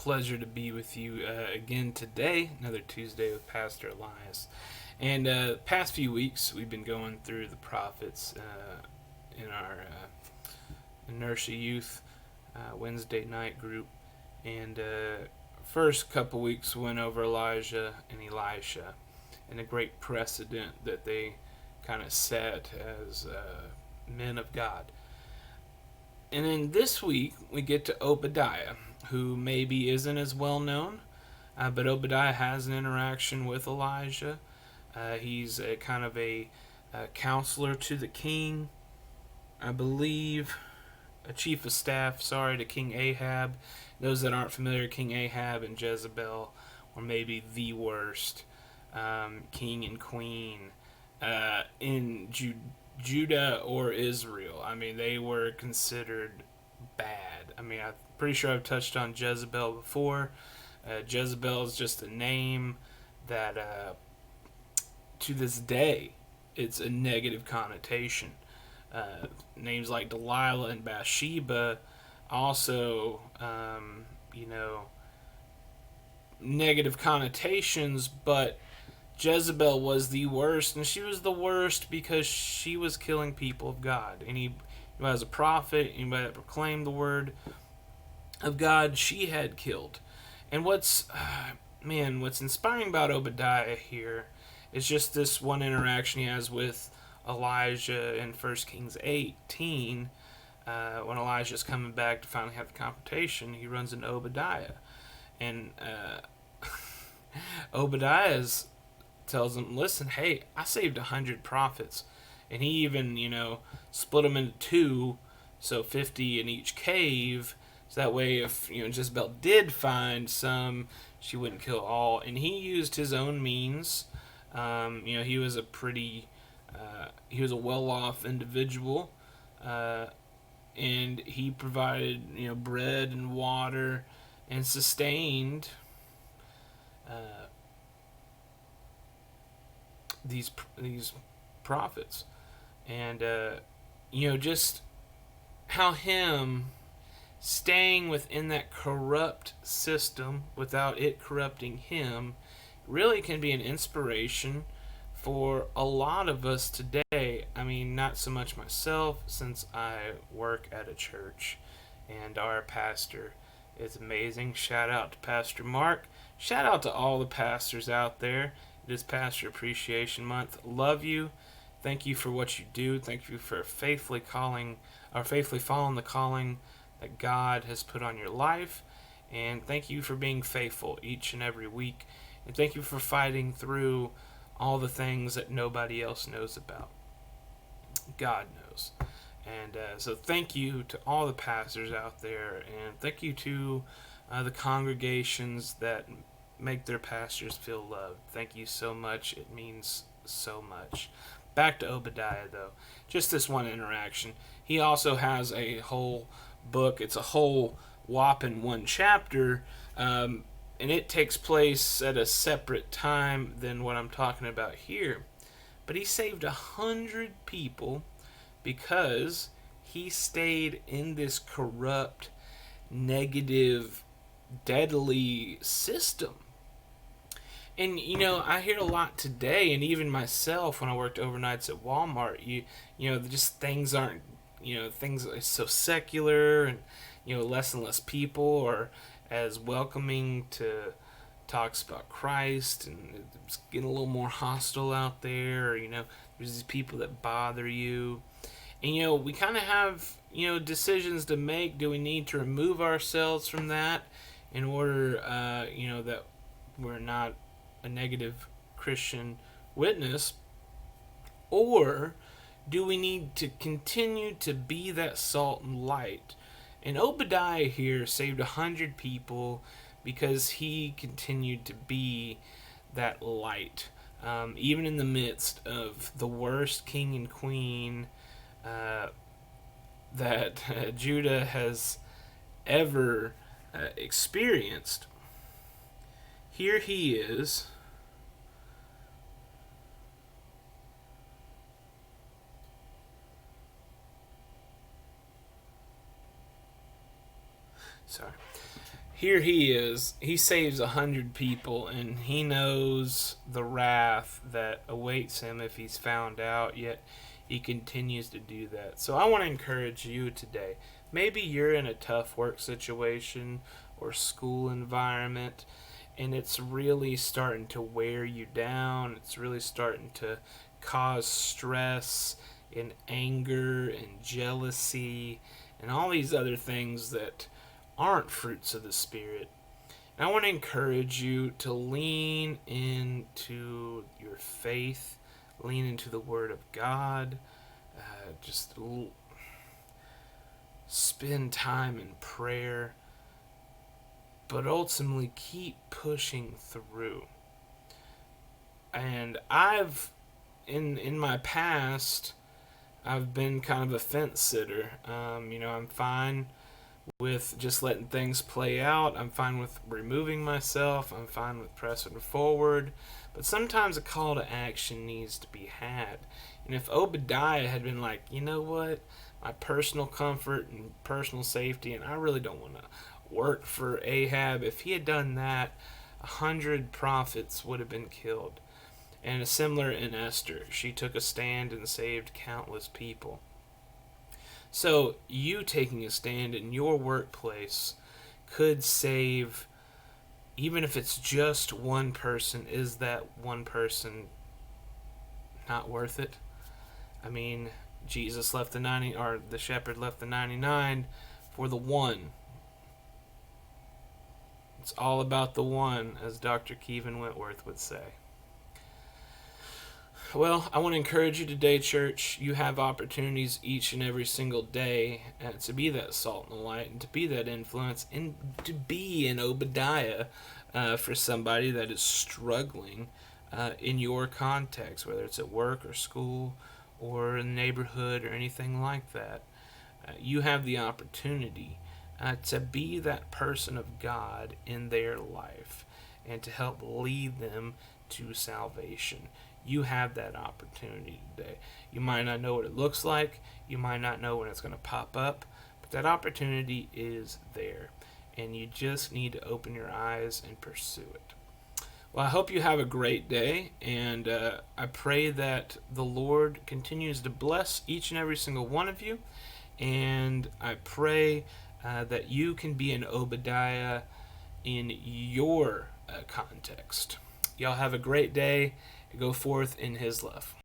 pleasure to be with you again today, another Tuesday with Pastor Elias. And past few weeks, we've been going through the prophets in our Inertia Youth Wednesday night group. And first couple weeks went over Elijah and Elisha and a great precedent that they kind of set as men of God. And then this week, we get to Obadiah, who maybe isn't as well known, but Obadiah has an interaction with Elijah. He's a kind of a counselor to the king, I believe, a chief of staff, to King Ahab. Those that aren't familiar, King Ahab and Jezebel were maybe the worst king and queen in Judah or Israel. I mean, they were considered bad. I mean, I'm pretty sure I've touched on Jezebel before. Jezebel is just a name that, to this day, it's a negative connotation. Names like Delilah and Bathsheba also, negative connotations, but Jezebel was the worst, and she was the worst because she was killing people of God. Anybody who has a prophet, anybody that proclaimed the word of God, she had killed. And what's inspiring about Obadiah here is just this one interaction he has with Elijah in 1 Kings 18. When Elijah's coming back to finally have the confrontation, he runs into Obadiah. And Obadiah's tells him, listen, hey, I saved 100 prophets. And he even, split them into two, so 50 in each cave. So that way, if, Jezebel did find some, she wouldn't kill all. And he used his own means. He was he was a well-off individual. And he provided, bread and water and sustained these prophets. And just how him staying within that corrupt system without it corrupting him really can be an inspiration for a lot of us today. I mean, not so much myself, since I work at a church and our pastor is amazing. Shout out to Pastor Mark. Shout out to all the pastors out there. It is Pastor Appreciation Month. Love you. Thank you for what you do. Thank you for faithfully following the calling that God has put on your life. And thank you for being faithful each and every week. And thank you for fighting through all the things that nobody else knows about. God knows. And so thank you to all the pastors out there. And thank you to the congregations that make their pastors feel loved. Thank you so much. It means so much. Back to Obadiah, though. Just this one interaction. He also has a whole book. It's a whole whopping one chapter. And it takes place at a separate time than what I'm talking about here. But he saved 100 people because he stayed in this corrupt, negative, deadly system. And, I hear a lot today, and even myself when I worked overnights at Walmart, just things aren't, things are so secular, and, less and less people are as welcoming to talks about Christ, and it's getting a little more hostile out there, or, there's these people that bother you. And, we kind of have, decisions to make. Do we need to remove ourselves from that in order, that we're not a negative Christian witness? Or do we need to continue to be that salt and light? And Obadiah here saved 100 people because he continued to be that light. Even in the midst of the worst king and queen that Judah has ever experienced, here he is. here he is. He saves 100 people, and he knows the wrath that awaits him if he's found out, yet he continues to do that. So I want to encourage you today. Maybe you're in a tough work situation or school environment, and it's really starting to wear you down. It's really starting to cause stress and anger and jealousy and all these other things that aren't fruits of the Spirit. And I want to encourage you to lean into your faith, lean into the Word of God, just spend time in prayer, but ultimately keep pushing through. And in my past, I've been kind of a fence sitter. I'm fine with just letting things play out. I'm fine with removing myself. I'm fine with pressing forward. But sometimes a call to action needs to be had. And if Obadiah had been like, you know what, my personal comfort and personal safety, and I really don't want to work for Ahab, if he had done that, 100 prophets would have been killed. And similar in Esther, she took a stand and saved countless people. So you taking a stand in your workplace could save, even if it's just one person. Is that one person not worth it? I mean, Jesus left the 90, or the shepherd left the 99 for the one. It's all about the one, as Dr. Kevin Wentworth would say. Well, I want to encourage you today, church. You have opportunities each and every single day to be that salt and light, and to be that influence, and to be an Obadiah for somebody that is struggling in your context, whether it's at work or school or in the neighborhood or anything like that. You have the opportunity to be that person of God in their life and to help lead them to salvation. You have that opportunity today. You might not know what it looks like. You might not know when it's going to pop up. But that opportunity is there. And you just need to open your eyes and pursue it. Well, I hope you have a great day. And I pray that the Lord continues to bless each and every single one of you. And I pray that you can be an Obadiah in your context. Y'all have a great day. Go forth in His love.